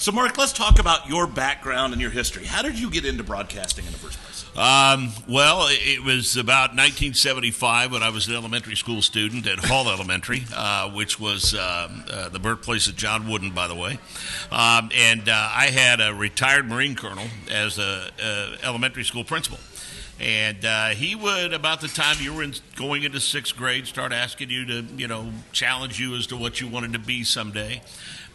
So, Mark, let's talk about your background and your history. How did you get into broadcasting in the first place? Well, it was about 1975 when I was an elementary school student at Hall Elementary, which was the birthplace of John Wooden, by the way. And I had a retired Marine colonel as a elementary school principal. And he would, about the time you were going into sixth grade, start asking you to, challenge you as to what you wanted to be someday.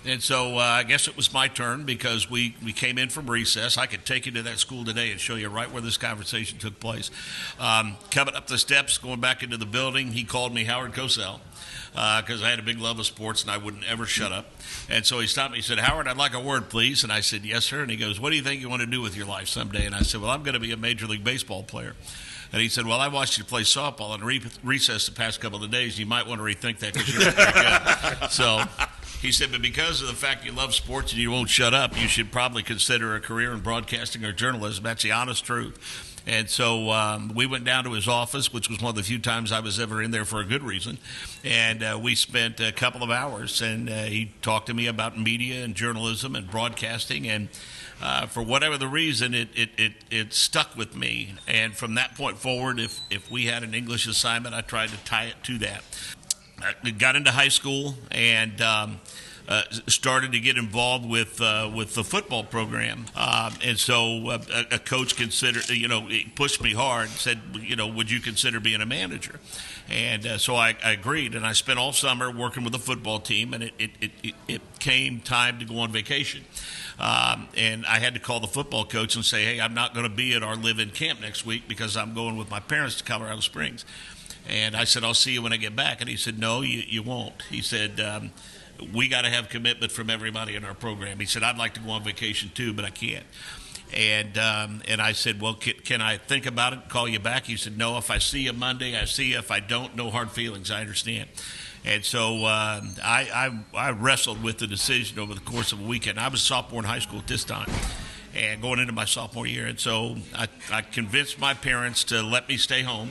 And so I guess it was my turn because we came in from recess. I could take you to that school today and show you right where this conversation took place. Coming up the steps, going back into the building, he called me Howard Cosell because I had a big love of sports and I wouldn't ever shut up. And so he stopped me. He said, "Howard, I'd like a word, please." And I said, "Yes, sir." And he goes, "What do you think you want to do with your life someday?" And I said, "Well, I'm going to be a Major League Baseball player." And he said, "Well, I watched you play softball in recess the past couple of days. You might want to rethink that because you're very good." So he said, "But because of the fact you love sports and you won't shut up, you should probably consider a career in broadcasting or journalism." That's the honest truth. And so we went down to his office, which was one of the few times I was ever in there for a good reason. And we spent a couple of hours, and he talked to me about media and journalism and broadcasting. And for whatever the reason, it stuck with me. And from that point forward, if we had an English assignment, I tried to tie it to that. I got into high school and started to get involved with the football program, and so a coach considered, he pushed me hard, said, "Would you consider being a manager?" And so I agreed, and I spent all summer working with the football team, and it came time to go on vacation. And I had to call the football coach and say, "Hey, I'm not going to be at our live-in camp next week because I'm going with my parents to Colorado Springs." And I said, "I'll see you when I get back." And he said, "No, you won't." He said, "We got to have commitment from everybody in our program." He said, "I'd like to go on vacation too, but I can't." And I said, "Well, can I think about it and call you back?" He said, "No, if I see you Monday, I see you. If I don't, no hard feelings. I understand." And so I wrestled with the decision over the course of a weekend. I was a sophomore in high school at this time and going into my sophomore year. And so I convinced my parents to let me stay home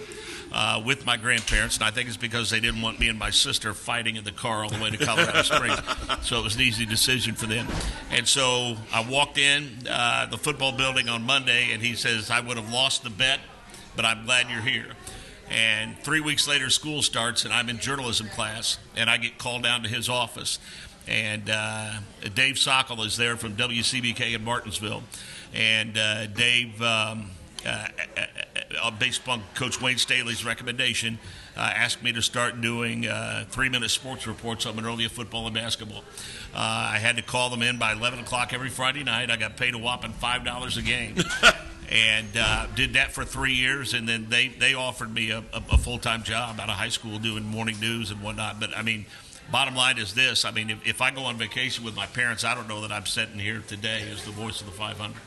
with my grandparents, and I think it's because they didn't want me and my sister fighting in the car all the way to Colorado Springs. So it was an easy decision for them. And so I walked in the football building on Monday, and he says, "I would have lost the bet, but I'm glad you're here." And 3 weeks later, school starts, and I'm in journalism class, and I get called down to his office. And Dave Sockel is there from WCBK in Martinsville. And Dave, based upon Coach Wayne Staley's recommendation, asked me to start doing 3-minute sports reports on Monrovia football and basketball. I had to call them in by 11 o'clock every Friday night. I got paid a whopping $5 a game. And did that for 3 years, and then they offered me a full-time job out of high school doing morning news and whatnot. But, I mean, bottom line is this. I mean, if I go on vacation with my parents, I don't know that I'm sitting here today as the voice of the 500.